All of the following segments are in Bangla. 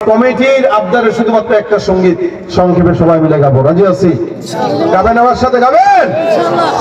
কমিটির আবদারে শুধুমাত্র একটা সঙ্গীত সংক্ষেপে সবাই মিলে গাবো, রাজি আছি? গাবেন আমার সাথে, গাবেন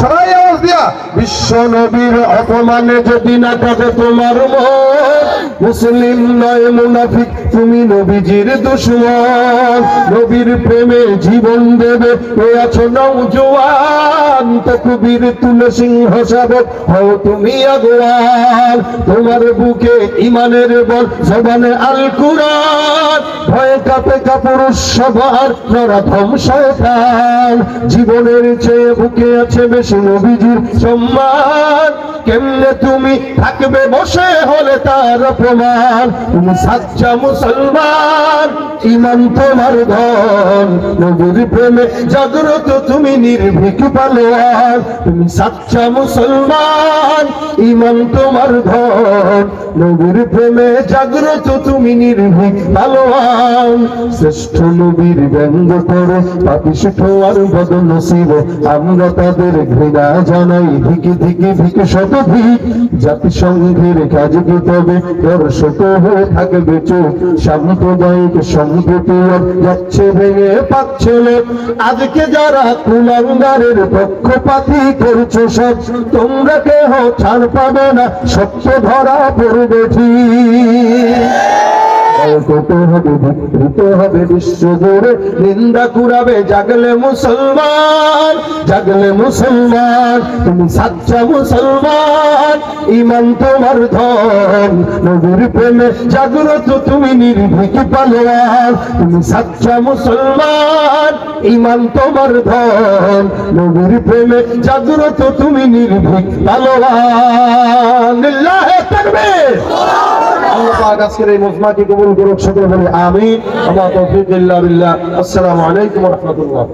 সবাই আওয়াজ দিয়া। বিশ্ব নবীর অপমানে যদি না কাটে তোমার মন, মুসলিম নয় মুনাফিক তুমি নবীজির দুশমন। নবীর প্রেমে জীবন দেবে এ আছো নওজোয়ান, তাকবীর তুলে সিংহ শাবক হও তুমি আগুয়ান। তোমার বুকে ইমানের বল, জবানে আল কুরআন, ভয়ে কাঁপে কাপুরুষ সবার নরাধম শয়তান। জীবনের চেয়ে বুকে আছে বেশি নবীজির সম্মান, কেমনে তুমি থাকবে বসে হলে তার অপমান। তুমি সাচ্চা মুসলমান, ইমান তোমার ধন, নবীর প্রেমে জাগ্রত তুমি নির্ভীক পালোয়ান। তুমি সাচ্চা মুসলমান, ইমান তোমার ধন, নবীর প্রেমে জাগ্রত তুমি নির্ভীক পালোয়ান। শ্রেষ্ঠ নবীর ব্যঙ্গ করে পাপিষ্ঠ আর বদনসিব, আমরা তাদের ঘৃণা জানাই ধিকে ধিকে ধিকে শতধিক। জাতিসংঘের কাজ কি তবে দর্শক হয়ে থাকবে চোখ, সাম্প্রদায়িক সম্প্রীতি যাচ্ছে ভেঙে পাচ্ছে লোক। আজকে যারা কুলাঙ্গারের পক্ষপাতী করছো সব, তোমরা কেহ ছাড় পাবে না, সত্য ধরা পড়বে ঠিক। হবে বিশ্ব জুড়ে নিন্দা কুড়াবে জাগলে মুসলমান, জাগলে মুসলমান। তুমি সাচ্চা মুসলমান, ইমান তোমার ধন, নবীর প্রেমে জাগ্রত তুমি নির্ভীক পালোয়ান। তুমি সাচ্চা মুসলমান, ইমান তোমার ধন, নবীর প্রেমে জাগ্রত তুমি নির্ভীক পালোয়ান। লিল্লাহি তাকবীর। আল্লাহ পাক আজকের এই মজমাকে কবুল করুক, সকলে বলি আমিন। ওয়া মা তাওফীক ইল্লা বিল্লাহ। আসসালামু আলাইকুম ওয়া রাহমাতুল্লাহ।